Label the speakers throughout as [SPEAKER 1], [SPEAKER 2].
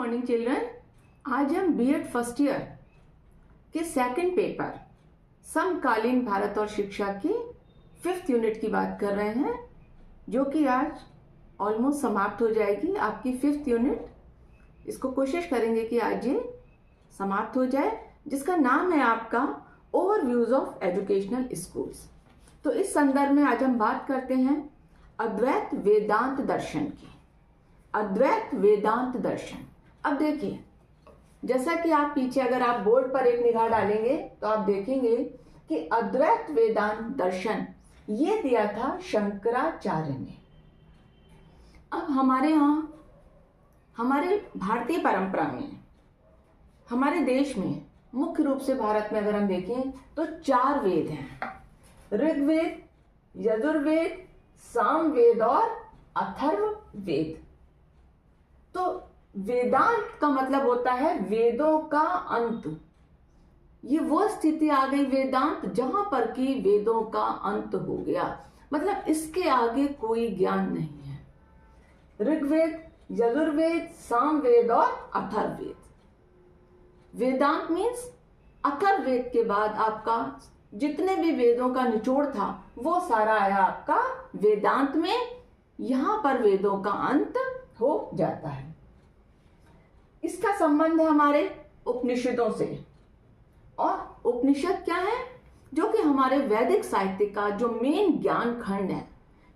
[SPEAKER 1] Morning children. आज हम BEd first year के सेकंड पेपर समकालीन भारत और शिक्षा की 5th यूनिट की बात कर रहे हैं, जो कि आज ऑलमोस्ट समाप्त हो जाएगी आपकी 5th यूनिट। इसको कोशिश करेंगे कि आज ये समाप्त हो जाए, जिसका नाम है आपका ओवरव्यूज ऑफ एजुकेशनल स्कूल्स। तो इस संदर्भ में आज हम बात करते हैं अद्वैत वेदांत दर्शन की। अद्वैत वेदांत दर्शन। अब देखिए, जैसा कि आप पीछे अगर आप बोर्ड पर एक निगाह डालेंगे तो आप देखेंगे कि अद्वैत वेदांत दर्शन ये दिया था शंकराचार्य ने। अब हमारे यहाँ, हमारे भारतीय परंपरा में, हमारे देश में, मुख्य रूप से भारत में अगर हम देखें तो 4 वेद हैं: ऋग्वेद, यजुर्वेद, सामवेद और अथर्ववेद। तो वेदांत का मतलब होता है वेदों का अंत। ये वो स्थिति आ गई वेदांत जहां पर कि वेदों का अंत हो गया, मतलब इसके आगे कोई ज्ञान नहीं है। ऋग्वेद, यजुर्वेद, सामवेद और अथर्ववेद। वेदांत मीन्स अथर्ववेद के बाद आपका जितने भी वेदों का निचोड़ था वो सारा आया आपका वेदांत में। यहां पर वेदों का अंत हो जाता है। इसका संबंध है हमारे उपनिषदों से। और उपनिषद क्या है? जो कि हमारे वैदिक साहित्य का जो मेन ज्ञान खंड है,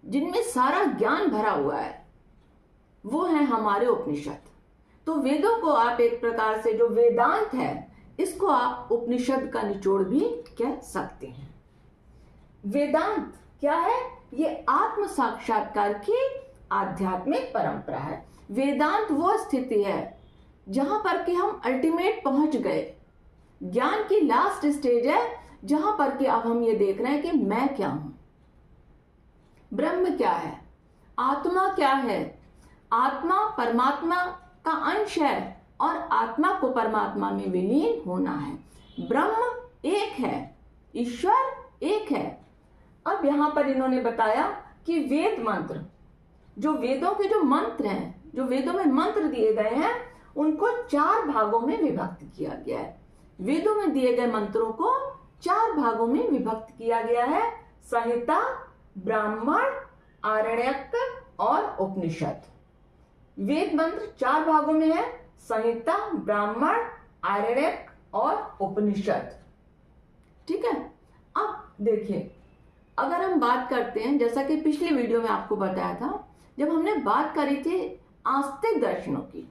[SPEAKER 1] जिनमें सारा ज्ञान भरा हुआ है, वो है हमारे उपनिषद। तो वेदों को आप एक प्रकार से, जो वेदांत है, इसको आप उपनिषद का निचोड़ भी कह सकते हैं। वेदांत क्या है? ये आत्म साक्षात्कार की आध्यात्मिक परंपरा है। वेदांत वो स्थिति है जहां पर कि हम अल्टीमेट पहुंच गए। ज्ञान की लास्ट स्टेज है जहां पर कि अब हम ये देख रहे हैं कि मैं क्या हूं, ब्रह्म क्या है, आत्मा क्या है। आत्मा परमात्मा का अंश है और आत्मा को परमात्मा में विलीन होना है। ब्रह्म एक है, ईश्वर एक है। अब यहां पर इन्होंने बताया कि वेद मंत्र, जो वेदों के जो मंत्र हैं, जो वेदों में मंत्र दिए गए हैं, उनको 4 भागों में विभक्त किया गया है। वेदों में दिए गए मंत्रों को 4 भागों में विभक्त किया गया है: संहिता, ब्राह्मण, आरण्यक और उपनिषद। वेद मंत्र 4 भागों में है: संहिता, ब्राह्मण, आरण्यक और उपनिषद। ठीक है। अब देखिए, अगर हम बात करते हैं, जैसा कि पिछले वीडियो में आपको बताया था, जब हमने बात करी थी आस्तिक दर्शनों की,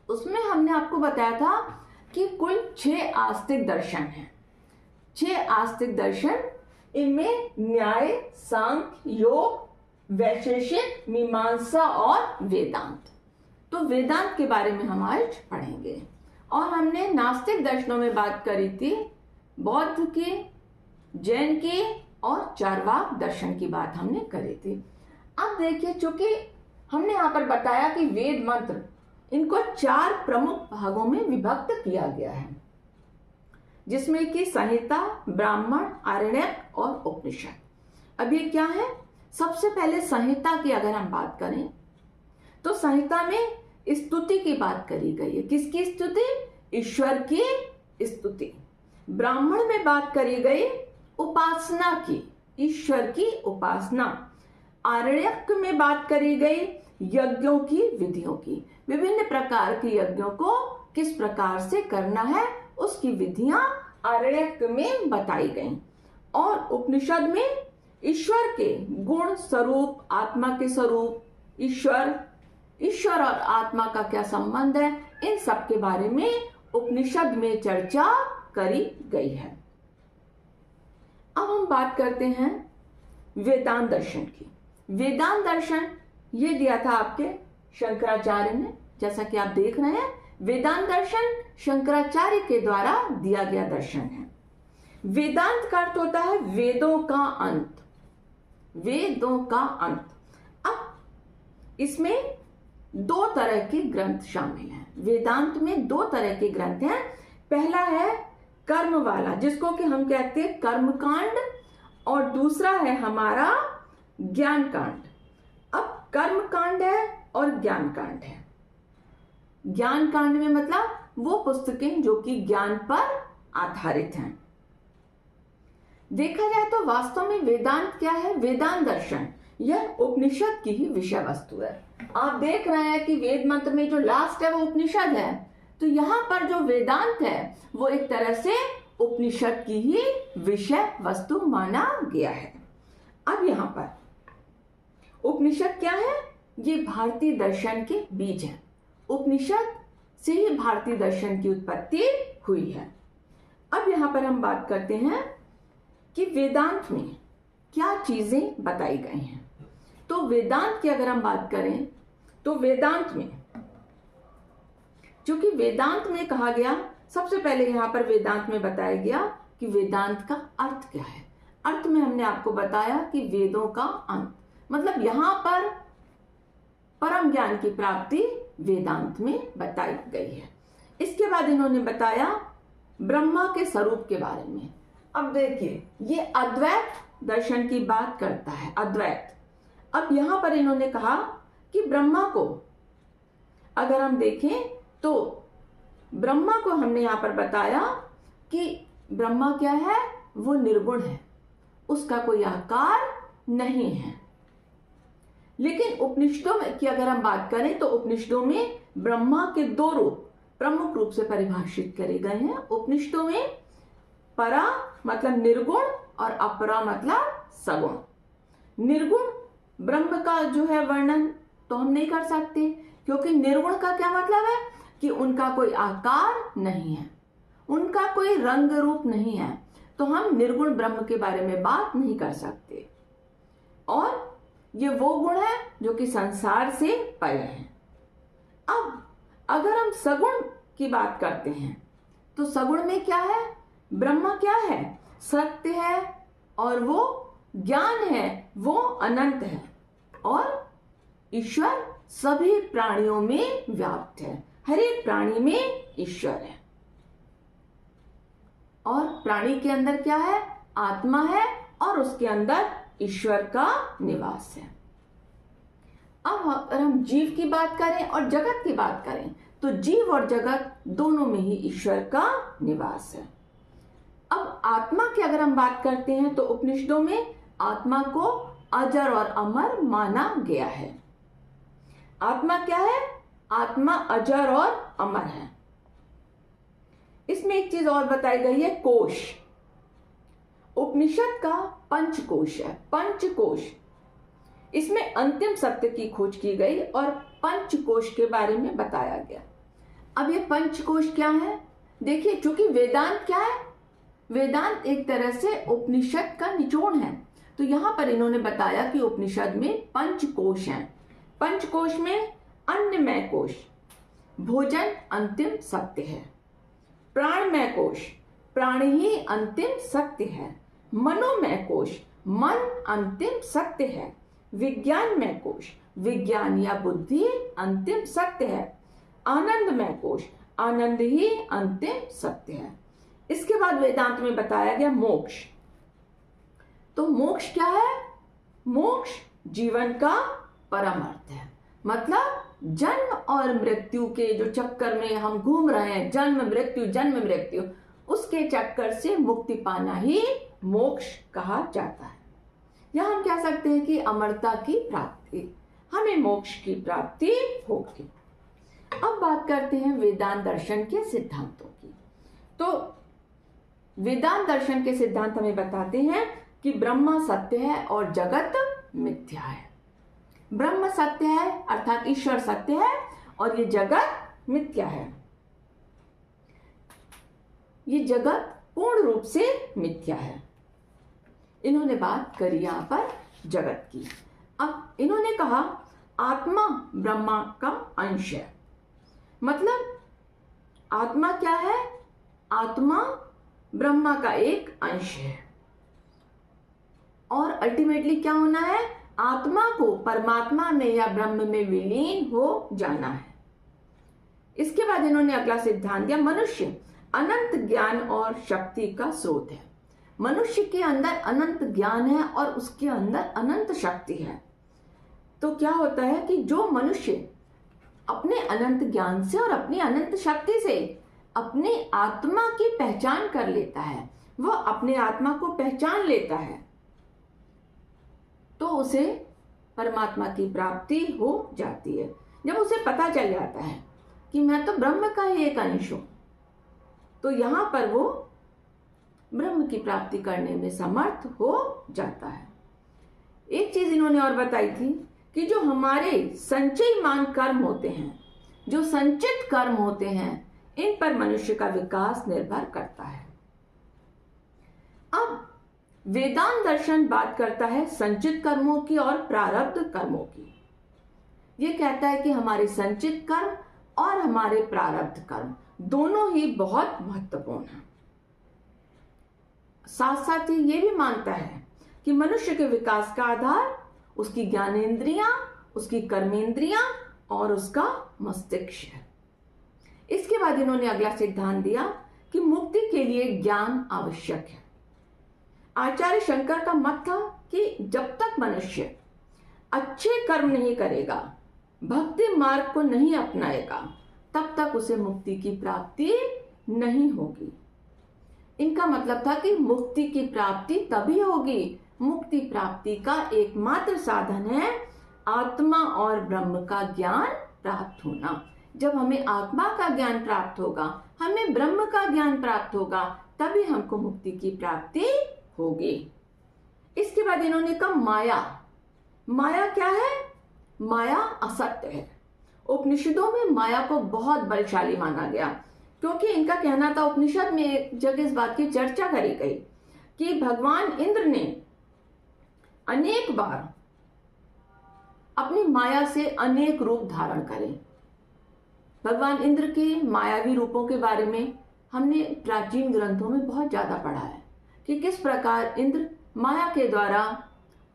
[SPEAKER 1] उसमें हमने आपको बताया था कि कुल 6 आस्तिक दर्शन हैं। 6 आस्तिक दर्शन, इनमें न्याय, सांख्य, योग, वैशेषिक, मीमांसा और वेदांत। तो वेदांत के बारे में हम आज पढ़ेंगे। और हमने नास्तिक दर्शनों में बात करी थी बौद्ध की, जैन की और चार्वाक दर्शन की बात हमने करी थी। अब देखिए, चूंकि हमने यहाँ पर बताया कि वेद मंत्र, इनको 4 प्रमुख भागों में विभक्त किया गया है, जिसमें कि संहिता, ब्राह्मण, आरण्यक और उपनिषद। अब ये क्या है? सबसे पहले संहिता की अगर हम बात करें तो संहिता में स्तुति की बात करी गई है। किसकी स्तुति? ईश्वर की स्तुति। ब्राह्मण में बात करी गई उपासना की, ईश्वर की उपासना। आरण्यक में बात करी गई यज्ञों की विधियों की, विभिन्न प्रकार के यज्ञों को किस प्रकार से करना है, उसकी विधियां आरण्यक में बताई गई। और उपनिषद में ईश्वर के गुण स्वरूप, आत्मा के स्वरूप, ईश्वर और आत्मा का क्या संबंध है, इन सब के बारे में उपनिषद में चर्चा करी गई है। अब हम बात करते हैं वेदांत दर्शन की। वेदांत दर्शन ये दिया था आपके शंकराचार्य ने। जैसा कि आप देख रहे हैं, वेदांत दर्शन शंकराचार्य के द्वारा दिया गया दर्शन है। वेदांत का अर्थ होता है वेदों का अंत। वेदों का अंत। अब इसमें 2 तरह के ग्रंथ शामिल हैं। वेदांत में 2 तरह के ग्रंथ हैं। पहला है कर्म वाला, जिसको कि हम कहते हैं कर्मकांड, और दूसरा है हमारा ज्ञान कांड। अब कर्म कांड है और ज्ञान कांड है। ज्ञान कांड में मतलब वो पुस्तकें जो कि ज्ञान पर आधारित हैं। देखा जाए तो वास्तव में वेदांत क्या है? वेदांत दर्शन यह उपनिषद की ही विषय वस्तु है। आप देख रहे हैं कि वेद मंत्र में जो लास्ट है वो उपनिषद है, तो यहाँ पर जो वेदांत है वो एक तरह से उपनिषद की ही विषय वस्तु माना गया है। अब यहाँ पर उपनिषद क्या है? ये भारतीय दर्शन के बीज है। उपनिषद से ही भारतीय दर्शन की उत्पत्ति हुई है। अब यहाँ पर हम बात करते हैं कि वेदांत में क्या चीजें बताई गई हैं। तो वेदांत की अगर हम बात करें तो वेदांत में, क्योंकि वेदांत में कहा गया, सबसे पहले यहाँ पर वेदांत में बताया गया कि वेदांत का अर्थ क्या है। अर्थ में हमने आपको बताया कि वेदों का अंत, मतलब यहाँ पर परम ज्ञान की प्राप्ति वेदांत में बताई गई है। इसके बाद इन्होंने बताया ब्रह्मा के स्वरूप के बारे में। अब देखिए, ये अद्वैत दर्शन की बात करता है, अद्वैत। अब यहां पर इन्होंने कहा कि ब्रह्मा को अगर हम देखें तो ब्रह्मा को हमने यहां पर बताया कि ब्रह्मा क्या है? वो निर्गुण है, उसका कोई आकार नहीं है। लेकिन उपनिषदों में की अगर हम बात करें तो उपनिषदों में ब्रह्मा के दो रूप प्रमुख रूप से परिभाषित करे गए हैं। उपनिषदों में परा मतलब निर्गुण और अपरा मतलब सगुण। निर्गुण ब्रह्म का जो है वर्णन तो हम नहीं कर सकते, क्योंकि निर्गुण का क्या मतलब है कि उनका कोई आकार नहीं है, उनका कोई रंग रूप नहीं है, तो हम निर्गुण ब्रह्म के बारे में बात नहीं कर सकते। और ये वो गुण है जो कि संसार से परे हैं। अब अगर हम सगुण की बात करते हैं तो सगुण में क्या है? ब्रह्मा क्या है? सत्य है, और वो ज्ञान है, वो अनंत है, और ईश्वर सभी प्राणियों में व्याप्त है। हर एक प्राणी में ईश्वर है, और प्राणी के अंदर क्या है? आत्मा है, और उसके अंदर ईश्वर का निवास है। अब अगर हम जीव की बात करें और जगत की बात करें तो जीव और जगत दोनों में ही ईश्वर का निवास है। अब आत्मा की अगर हम बात करते हैं तो उपनिषदों में आत्मा को अजर और अमर माना गया है। आत्मा क्या है? आत्मा अजर और अमर है। इसमें एक चीज और बताई गई है, कोश। उपनिषद का पंचकोश है, पंचकोश। इसमें अंतिम सत्य की खोज की गई और पंचकोश के बारे में बताया गया। अब ये पंचकोश क्या है? देखिए, चूंकि वेदांत क्या है? वेदांत एक तरह से उपनिषद का निचोड़ है, तो यहां पर इन्होंने बताया कि उपनिषद में पंचकोश हैं। पंचकोश में अन्नमय कोश, भोजन अंतिम सत्य है। प्राणमय कोश, प्राण ही अंतिम सत्य है। मनोमय कोश, मन अंतिम सत्य है। विज्ञानमय कोश, विज्ञान या बुद्धि अंतिम सत्य है। आनंदमय कोश, आनंद ही अंतिम सत्य है। इसके बाद वेदांत में बताया गया मोक्ष। तो मोक्ष क्या है? मोक्ष जीवन का परम अर्थ है। मतलब जन्म और मृत्यु के जो चक्कर में हम घूम रहे हैं, जन्म मृत्यु, उसके चक्कर से मुक्ति पाना ही मोक्ष कहा जाता है। या हम कह सकते हैं कि अमरता की प्राप्ति, हमें मोक्ष की प्राप्ति होगी। अब बात करते हैं वेदांत दर्शन के सिद्धांतों की। तो वेदांत दर्शन के सिद्धांत हमें बताते हैं कि ब्रह्म सत्य है और जगत मिथ्या है। ब्रह्म सत्य है अर्थात ईश्वर सत्य है, और ये जगत मिथ्या है। ये जगत पूर्ण रूप से मिथ्या है। इन्होंने बात करी यहां पर जगत की। अब इन्होंने कहा आत्मा ब्रह्मा का अंश है। मतलब आत्मा क्या है? आत्मा ब्रह्मा का एक अंश है, और अल्टीमेटली क्या होना है? आत्मा को परमात्मा में या ब्रह्म में विलीन हो जाना है। इसके बाद इन्होंने अगला सिद्धांत दिया, मनुष्य अनंत ज्ञान और शक्ति का स्रोत है। मनुष्य के अंदर अनंत ज्ञान है और उसके अंदर अनंत शक्ति है। तो क्या होता है कि जो मनुष्य अपने अनंत ज्ञान से और अपनी अनंत शक्ति से अपने आत्मा की पहचान कर लेता है, वह अपने आत्मा को पहचान लेता है, तो उसे परमात्मा की प्राप्ति हो जाती है। जब उसे पता चल जाता है कि मैं तो ब्रह्म का ही एक अंश हूं, तो यहां पर वो ब्रह्म की प्राप्ति करने में समर्थ हो जाता है। एक चीज इन्होंने और बताई थी कि जो हमारे संचयमान कर्म होते हैं, जो संचित कर्म होते हैं, इन पर मनुष्य का विकास निर्भर करता है। अब वेदांत दर्शन बात करता है संचित कर्मों की और प्रारब्ध कर्मों की। ये कहता है कि हमारे संचित कर्म और हमारे प्रारब्ध कर्म दोनों ही बहुत महत्वपूर्ण हैं। साथ साथ ही ये भी मानता है कि मनुष्य के विकास का आधार उसकी ज्ञानेंद्रियां, उसकी कर्मेंद्रियां और उसका मस्तिष्क है। इसके बाद इन्होंने अगला सिद्धांत दिया कि मुक्ति के लिए ज्ञान आवश्यक है। आचार्य शंकर का मत था कि जब तक मनुष्य अच्छे कर्म नहीं करेगा, भक्ति मार्ग को नहीं अपनाएगा, तब तक उसे मुक्ति की प्राप्ति नहीं होगी। इनका मतलब था कि मुक्ति की प्राप्ति तभी होगी, मुक्ति प्राप्ति का एकमात्र साधन है आत्मा और ब्रह्म का ज्ञान प्राप्त होना। जब हमें आत्मा का ज्ञान प्राप्त होगा, हमें ब्रह्म का ज्ञान प्राप्त होगा, तभी हमको मुक्ति की प्राप्ति होगी। इसके बाद इन्होंने कहा माया। माया क्या है? माया असत्य है। उपनिषदों में माया को बहुत बलशाली माना गया, क्योंकि इनका कहना था, उपनिषद में एक जगह इस बात की चर्चा करी गई कि भगवान इंद्र ने अनेक बार अपनी माया से अनेक रूप धारण करे। भगवान इंद्र के मायावी रूपों के बारे में हमने प्राचीन ग्रंथों में बहुत ज्यादा पढ़ा है कि किस प्रकार इंद्र माया के द्वारा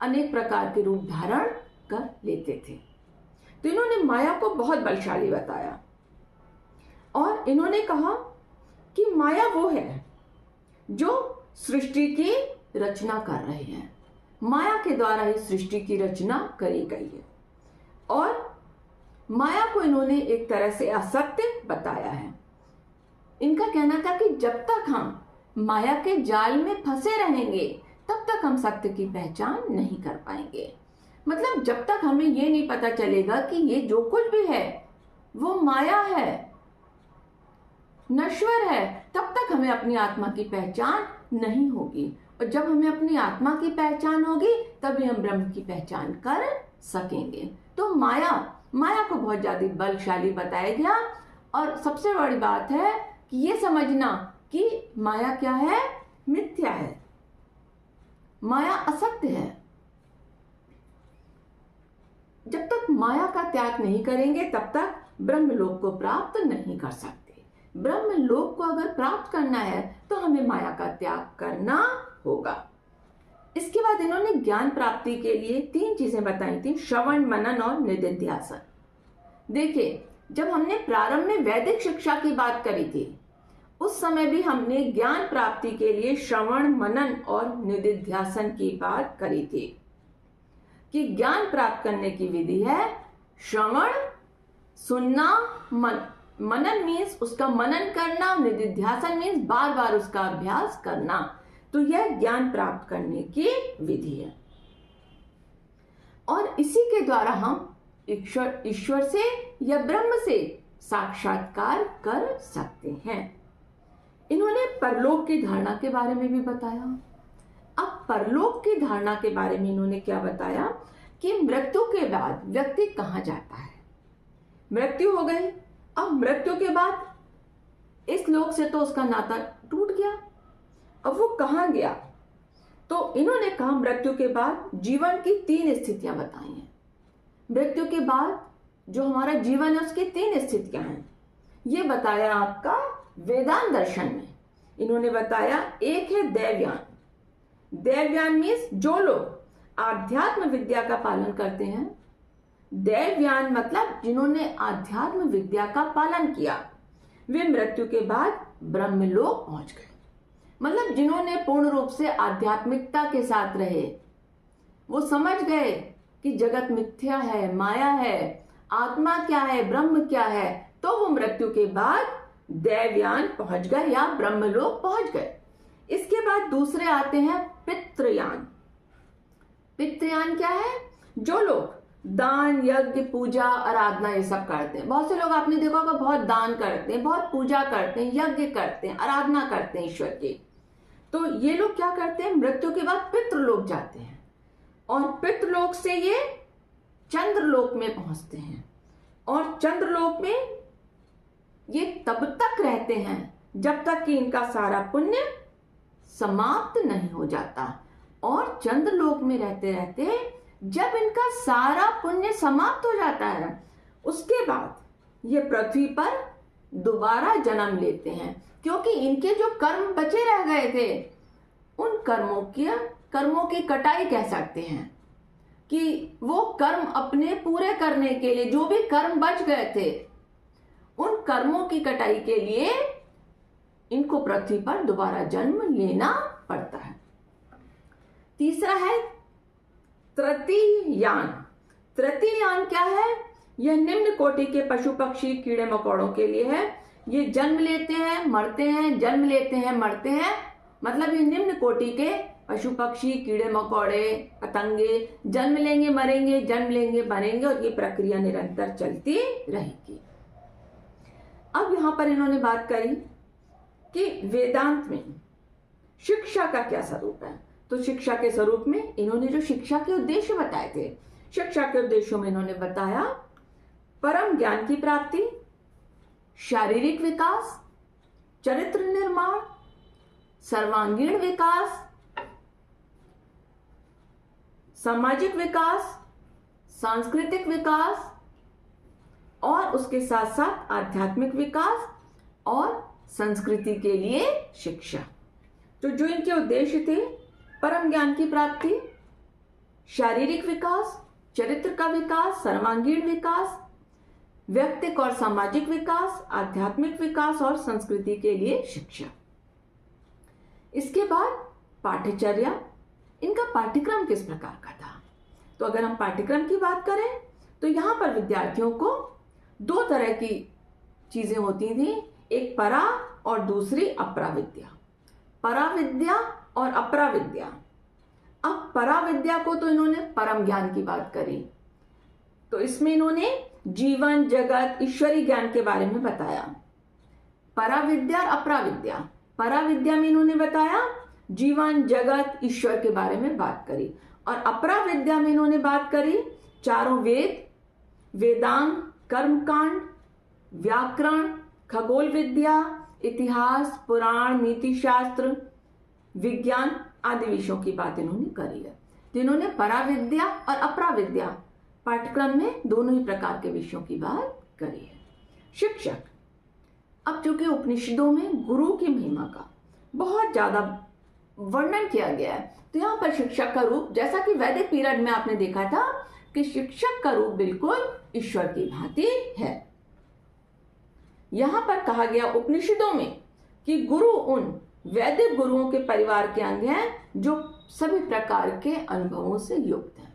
[SPEAKER 1] अनेक प्रकार के रूप धारण कर लेते थे। तो इन्होंने माया को बहुत बलशाली बताया और इन्होंने कहा कि माया वो है जो सृष्टि की रचना कर रही है। माया के द्वारा ही सृष्टि की रचना करी गई है और माया को इन्होंने एक तरह से असत्य बताया है। इनका कहना था कि जब तक हम माया के जाल में फंसे रहेंगे, तब तक हम सत्य की पहचान नहीं कर पाएंगे। मतलब जब तक हमें ये नहीं पता चलेगा कि ये जो कुछ भी है वो माया है, नश्वर है, तब तक हमें अपनी आत्मा की पहचान नहीं होगी। और जब हमें अपनी आत्मा की पहचान होगी, तभी हम ब्रह्म की पहचान कर सकेंगे। तो माया को बहुत ज्यादा बलशाली बताया गया। और सबसे बड़ी बात है कि ये समझना कि माया क्या है? मिथ्या है, माया असत्य है। जब तक माया का त्याग नहीं करेंगे, तब तक ब्रह्मलोक को प्राप्त नहीं कर सकते। ब्रह्मलोक को अगर प्राप्त करना है तो हमें माया का त्याग करना होगा। इसके बाद इन्होंने ज्ञान प्राप्ति के लिए 3 चीजें बताई थी, श्रवण, मनन और निधिध्यासन। देखिए, जब हमने प्रारंभ में वैदिक शिक्षा की बात करी थी, उस समय भी हमने ज्ञान प्राप्ति के लिए श्रवण, मनन और निधिध्यासन की बात करी थी कि ज्ञान प्राप्त करने की विधि है श्रवण, सुनना, मनन मीन्स उसका मनन करना, निधिध्यासन मीन्स बार बार उसका अभ्यास करना। तो यह ज्ञान प्राप्त करने की विधि है और इसी के द्वारा हम ईश्वर से या ब्रह्म से साक्षात्कार कर सकते हैं। इन्होंने परलोक की धारणा के बारे में भी बताया। अब परलोक की धारणा के बारे में इन्होंने क्या बताया कि मृत्यु के बाद व्यक्ति कहाँ जाता है। मृत्यु हो गई, अब मृत्यु के बाद इस लोक से तो उसका नाता टूट गया, अब वो कहाँ गया? तो इन्होंने कहा मृत्यु के बाद जीवन की 3 स्थितियां बताई हैं। मृत्यु के बाद जो हमारा जीवन है उसकी 3 स्थितियां हैं। ये बताया आपका वेदांत दर्शन में। इन्होंने बताया, एक है दैवयान। दैवयान मीन्स जो लोग आध्यात्म विद्या का पालन करते हैं। दैवयान मतलब जिन्होंने आध्यात्म विद्या का पालन किया, वे मृत्यु के बाद ब्रह्मलोक पहुंच गए। मतलब जिन्होंने पूर्ण रूप से आध्यात्मिकता के साथ रहे, वो समझ गए कि जगत मिथ्या है, माया है, आत्मा क्या है, ब्रह्म क्या है, तो वो मृत्यु के बाद दैवयान पहुंच गए या ब्रह्मलोक पहुंच गए। इसके बाद दूसरे आते हैं पितृयान। पितृयान क्या है? जो लोग दान, यज्ञ, पूजा, आराधना ये सब करते हैं। बहुत से लोग आपने देखा होगा बहुत दान करते हैं, बहुत पूजा करते हैं, यज्ञ करते हैं, आराधना करते हैं ईश्वर की। तो ये लोग क्या करते हैं? मृत्यु के बाद पितृलोक जाते हैं और पितृलोक से ये चंद्रलोक में पहुंचते हैं और चंद्रलोक में ये तब तक रहते हैं जब तक कि इनका सारा पुण्य समाप्त नहीं हो जाता। और चंद्रलोक में रहते रहते जब इनका सारा पुण्य समाप्त हो जाता है, उसके बाद ये पृथ्वी पर दोबारा जन्म लेते हैं, क्योंकि इनके जो कर्म बचे रह गए थे उन कर्मों की कटाई कह सकते हैं कि वो कर्म अपने पूरे करने के लिए, जो भी कर्म बच गए थे उन कर्मों की कटाई के लिए इनको पृथ्वी पर दोबारा जन्म लेना पड़ता है। तीसरा है तृतीयान। तृतीयान क्या है? यह निम्न कोटि के पशु, पक्षी, कीड़े मकोड़ों के लिए है। ये जन्म लेते हैं, मरते हैं, जन्म लेते हैं, मरते हैं, मतलब ये निम्न कोटि के पशु, पक्षी, कीड़े मकोड़े, पतंगे जन्म लेंगे, मरेंगे, जन्म लेंगे, मरेंगे और ये प्रक्रिया निरंतर चलती रहेगी। अब यहां पर इन्होंने बात करी कि वेदांत में शिक्षा का क्या स्वरूप है। तो शिक्षा के स्वरूप में इन्होंने जो शिक्षा के उद्देश्य बताए थे, शिक्षा के उद्देश्यों में इन्होंने बताया परम ज्ञान की प्राप्ति, शारीरिक विकास, चरित्र निर्माण, सर्वांगीण विकास, सामाजिक विकास, सांस्कृतिक विकास और उसके साथ साथ आध्यात्मिक विकास और संस्कृति के लिए शिक्षा। तो जो इनके उद्देश्य थे, परम ज्ञान की प्राप्ति, शारीरिक विकास, चरित्र का विकास, सर्वांगीण विकास, व्यक्तिक और सामाजिक विकास, आध्यात्मिक विकास और संस्कृति के लिए शिक्षा। इसके बाद पाठ्यचर्या, इनका पाठ्यक्रम किस प्रकार का था। तो अगर हम पाठ्यक्रम की बात करें तो यहाँ पर विद्यार्थियों को दो तरह की चीजें होती थी, एक परा और दूसरी अपरा विद्या। परा विद्या और अपरा विद्या। अब परा विद्या को तो इन्होंने परम ज्ञान की बात करी, तो इसमें इन्होंने जीवन, जगत, ईश्वरी ज्ञान के बारे में बताया। परा विद्या और अपरा विद्या। परा विद्या में इन्होंने बताया जीवन, जगत, ईश्वर के बारे में बात करी और अपरा विद्या में इन्होंने बात करी चारों वेद, वेदांग, कर्मकांड, व्याकरण, खगोल विद्या, इतिहास, पुराण, नीति शास्त्र, विज्ञान आदि विषयों की बात इन्होंने करी है। तो इन्होंने परा विद्या और अपरा विद्या पाठ्यक्रम में दोनों ही प्रकार के विषयों की बात करी है। शिक्षक, अब चूंकि उपनिषदों में गुरु की महिमा का बहुत ज्यादा वर्णन किया गया है, तो यहाँ पर शिक्षक का रूप, जैसा कि वैदिक पीरियड में आपने देखा था कि शिक्षक का रूप बिल्कुल ईश्वर की भांति है। यहां पर कहा गया उपनिषदों में कि गुरु उन वैदिक गुरुओं के परिवार के अंग हैं जो सभी प्रकार के अनुभवों से युक्त हैं।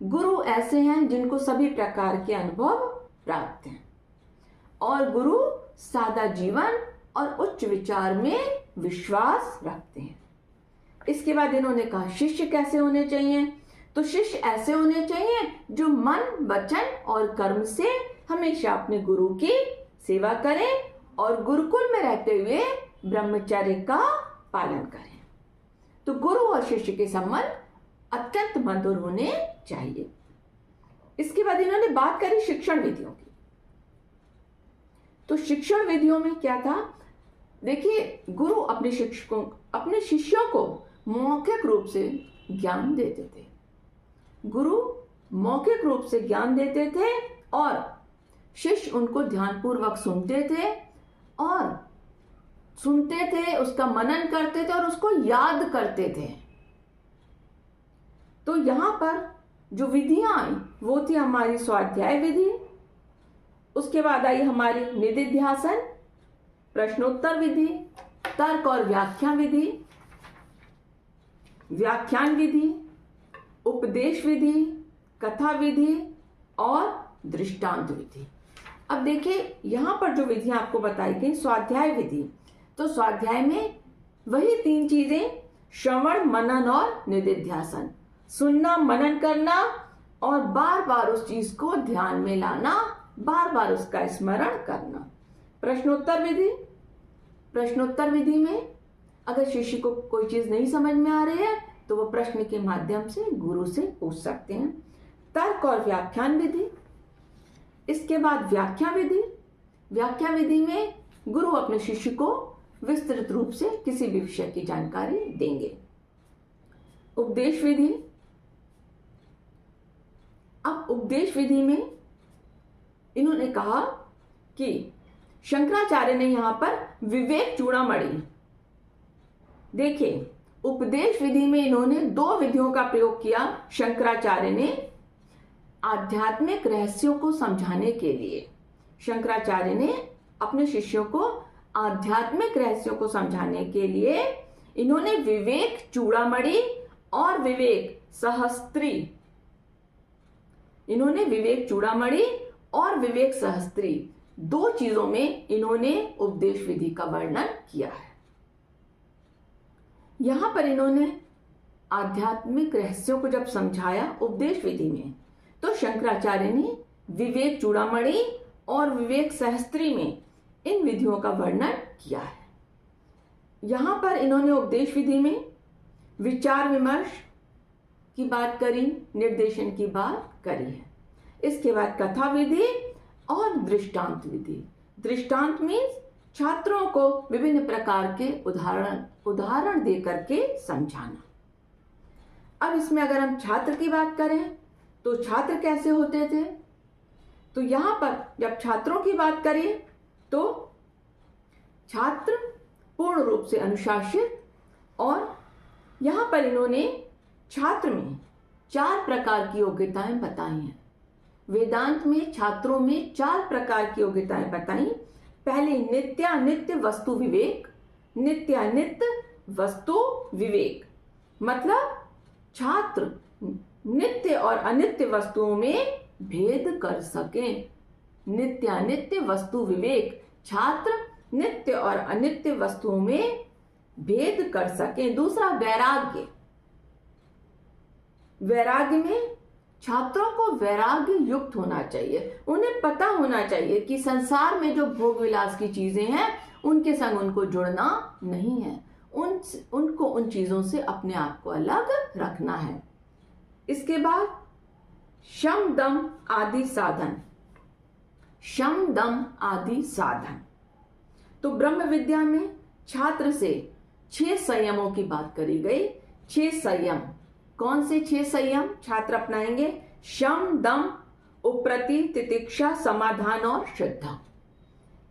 [SPEAKER 1] गुरु ऐसे हैं जिनको सभी प्रकार के अनुभव प्राप्त हैं और गुरु सादा जीवन और उच्च विचार में विश्वास रखते हैं। इसके बाद इन्होंने कहा शिष्य कैसे होने चाहिए। तो शिष्य ऐसे होने चाहिए जो मन, वचन और कर्म से हमेशा अपने गुरु की सेवा करें और गुरुकुल में रहते हुए ब्रह्मचर्य का पालन करें। तो गुरु और शिष्य के संबंध अत्यंत मधुर होने चाहिए। इसके बाद इन्होंने बात करी शिक्षण विधियों की। तो शिक्षण विधियों में क्या था, देखिए गुरु अपने शिष्यों को मौखिक रूप से ज्ञान देते थे। गुरु मौखिक रूप से ज्ञान देते थे और शिष्य उनको ध्यानपूर्वक सुनते थे और सुनते थे, उसका मनन करते थे और उसको याद करते थे। तो यहां पर जो विधियां आई वो थी हमारी स्वाध्याय विधि, उसके बाद आई हमारी निधिध्यासन, प्रश्नोत्तर विधि, तर्क और व्याख्या विधि, व्याख्यान विधि, उपदेश विधि, कथा विधि और दृष्टांत विधि। अब देखिए यहाँ पर जो विधियां आपको बताई गई, स्वाध्याय विधि, तो स्वाध्याय में वही 3 चीजें, श्रवण, मनन और निधिध्यासन, सुनना, मनन करना और बार बार उस चीज को ध्यान में लाना, बार बार उसका स्मरण करना। प्रश्नोत्तर विधि, प्रश्नोत्तर विधि में अगर शिष्य को कोई चीज नहीं समझ में आ रही है तो वो प्रश्न के माध्यम से गुरु से पूछ सकते हैं। तर्क और व्याख्यान विधि, इसके बाद व्याख्या विधि। व्याख्या विधि में गुरु अपने शिष्य को विस्तृत रूप से किसी भी विषय की जानकारी देंगे। उपदेश विधि, अब उपदेश विधि में इन्होंने कहा कि शंकराचार्य ने यहां पर विवेक चूड़ामणि, देखिए उपदेश विधि में इन्होंने 2 विधियों का प्रयोग किया। शंकराचार्य ने आध्यात्मिक रहस्यों को समझाने के लिए, शंकराचार्य ने अपने शिष्यों को आध्यात्मिक रहस्यों को समझाने के लिए इन्होंने विवेक चूड़ामणि और विवेक सहस्त्री, इन्होंने विवेक चूड़ामणि और विवेक सहस्त्री 2 चीजों में इन्होंने उपदेश विधि का वर्णन किया है। यहां पर इन्होंने आध्यात्मिक रहस्यों को जब समझाया उपदेश विधि में, तो शंकराचार्य ने विवेक चूड़ामणि और विवेक सहस्त्री में इन विधियों का वर्णन किया है। यहां पर इन्होंने उपदेश विधि में विचार विमर्श की बात करी, निर्देशन की बात करी है। इसके बाद कथा विधि और दृष्टांत विधि। दृष्टांत मीन्स छात्रों को विभिन्न प्रकार के उदाहरण दे करके समझाना। अब इसमें अगर हम छात्र की बात करें तो छात्र कैसे होते थे, तो यहां पर जब छात्रों की बात करें तो छात्र पूर्ण रूप से अनुशासित, और यहां पर इन्होंने छात्र में 4 प्रकार की योग्यताएं बताई हैं। वेदांत में छात्रों में 4 प्रकार की योग्यताएं बताई। पहले नित्यानित्य वस्तु विवेक। नित्यानित्य वस्तु विवेक मतलब छात्र नित्य और अनित्य वस्तुओं में भेद कर सकें। नित्यानित्य वस्तु विवेक, छात्र नित्य और अनित्य वस्तुओं में भेद कर सकें। दूसरा वैराग्य। वैराग्य में छात्रों को वैराग्य युक्त होना चाहिए। उन्हें पता होना चाहिए कि संसार में जो भोग विलास की चीजें हैं उनके संग उनको जुड़ना नहीं है, उनको उन चीजों से अपने आप को अलग रखना है। इसके बाद शम दम आदि साधन। शम दम आदि साधन, तो ब्रह्म विद्या में छात्र से 6 संयमों की बात करी गई। 6 संयम, कौन से 6 संयम छात्र अपनाएंगे? शम दम उप्रति तितिक्षा समाधान और श्रद्धा।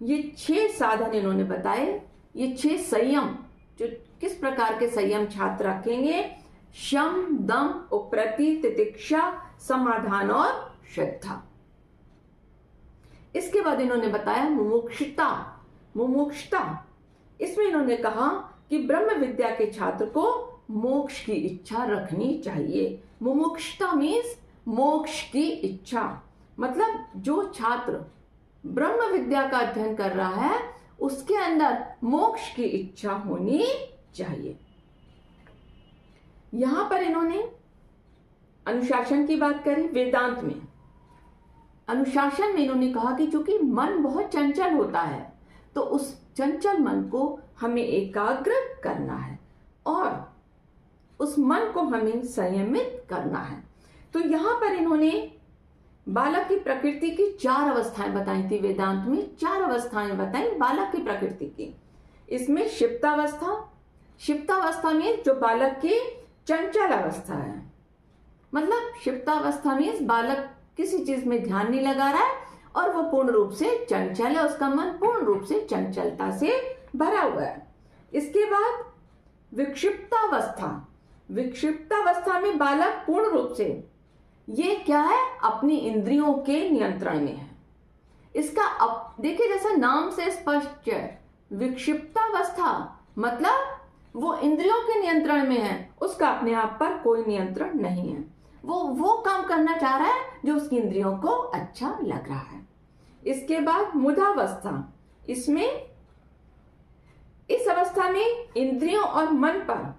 [SPEAKER 1] ये 6 साधन इन्होंने बताए। ये 6 संयम, जो किस प्रकार के संयम छात्र रखेंगे? शम दम उप्रति तितिक्षा समाधान और श्रद्धा। इसके बाद इन्होंने बताया मुमुक्षुता। मुमुक्षुता, इसमें इन्होंने कहा कि ब्रह्म विद्या के छात्र को मोक्ष की इच्छा रखनी चाहिए। मुमुक्षुता मीन्स मोक्ष की इच्छा, मतलब जो छात्र ब्रह्म विद्या का अध्ययन कर रहा है उसके अंदर मोक्ष की इच्छा होनी चाहिए। यहां पर इन्होंने अनुशासन की बात करी। वेदांत में अनुशासन में इन्होंने कहा कि चूंकि मन बहुत चंचल होता है तो उस चंचल मन को हमें एकाग्र करना है और उस मन को हमें संयमित करना है। तो यहां पर इन्होंने बालक की प्रकृति की 4 अवस्थाएं बताई थी। वेदांत में 4 अवस्थाएं बताई बालक की प्रकृति की। इसमें शिप्तावस्था, शिप्तावस्था में जो बालक की चंचल अवस्था है, मतलब शिप्तावस्था में बालक किसी चीज में ध्यान नहीं लगा रहा है और वो पूर्ण रूप से चंचल है, उसका मन पूर्ण रूप से चंचलता से भरा हुआ है। इसके बाद विक्षिप्तावस्था। विक्षिप्तावस्था में बालक पूर्ण रूप से, ये क्या है, अपनी इंद्रियों के नियंत्रण में है। इसका अब देखिए जैसा नाम से स्पष्ट है, विक्षिप्तावस्था मतलब वो इंद्रियों के नियंत्रण में है, उसका अपने आप पर कोई नियंत्रण नहीं है। वो काम करना चाह रहा है जो उसकी इंद्रियों को अच्छा लग रहा है। इसके बाद मुदावस्था, इसमें इस अवस्था में इंद्रियों और मन पर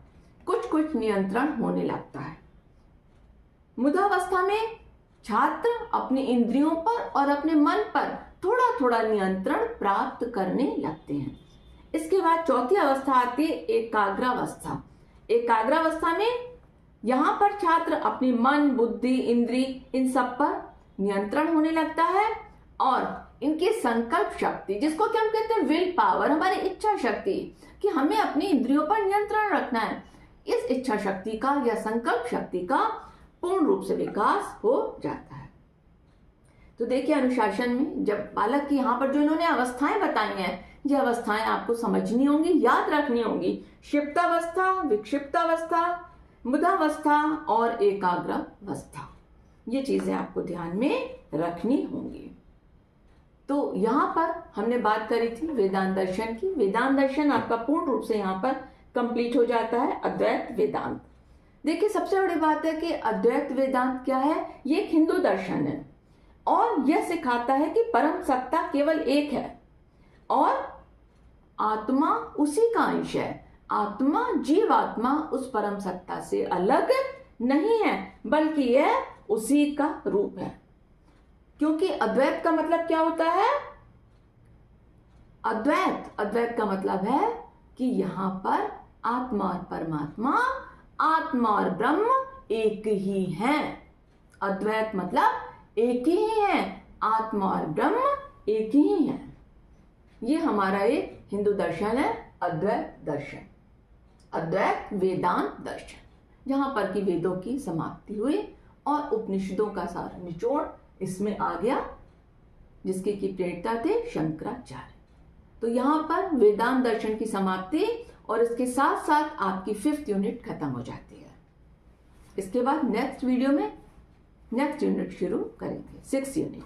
[SPEAKER 1] कुछ कुछ नियंत्रण होने लगता है। मुदावस्था में छात्र अपनी इंद्रियों पर और अपने मन पर थोड़ा थोड़ा नियंत्रण प्राप्त करने लगते हैं। इसके बाद चौथी अवस्था आती है एकाग्रावस्था। एकाग्रावस्था में यहाँ पर छात्र अपनी मन, बुद्धि, इंद्री इन सब पर नियंत्रण होने लगता है और इनकी संकल्प शक्ति, जिसको कि हम कहते हैं विल पावर, हमारी इच्छा शक्ति कि हमें अपनी इंद्रियों पर नियंत्रण रखना है, इस इच्छा शक्ति का या संकल्प शक्ति का पूर्ण रूप से विकास हो जाता है। तो देखिए अनुशासन में जब बालक की यहाँ पर जो इन्होंने अवस्थाएं बताई हैं, ये अवस्थाएं आपको समझनी होंगी, याद रखनी होंगी। क्षिप्तावस्था, विक्षिप्तावस्था, मुदावस्था और एकाग्रावस्था, ये चीजें आपको ध्यान में रखनी होंगी। तो यहाँ पर हमने बात करी थी वेदांत दर्शन की। वेदांत दर्शन आपका पूर्ण रूप से यहाँ पर कंप्लीट हो जाता है अद्वैत वेदांत। देखिए सबसे बड़ी बात है कि अद्वैत वेदांत क्या है, ये एक हिंदू दर्शन है और यह सिखाता है कि परम सत्ता केवल एक है और आत्मा उसी का अंश है। आत्मा, जीवात्मा उस परम सत्ता से अलग नहीं है, बल्कि यह उसी का रूप है। क्योंकि अद्वैत का मतलब क्या होता है? अद्वैत का मतलब है कि यहाँ पर आत्मा और परमात्मा, आत्मा और ब्रह्म एक ही हैं। अद्वैत मतलब एक ही है, आत्मा और ब्रह्म एक ही है। ये हमारा एक हिंदू दर्शन है, अद्वैत दर्शन, अद्वैत वेदांत दर्शन, जहां पर कि वेदों की समाप्ति हुई और उपनिषदों का सारा निचोड़ इसमें आ गया, जिसके की प्रेरणा थे शंकराचार्य। तो यहाँ पर वेदांत दर्शन की समाप्ति और इसके साथ साथ आपकी 5th यूनिट खत्म हो जाती है। इसके बाद नेक्स्ट वीडियो में नेक्स्ट यूनिट शुरू करेंगे, 6th यूनिट।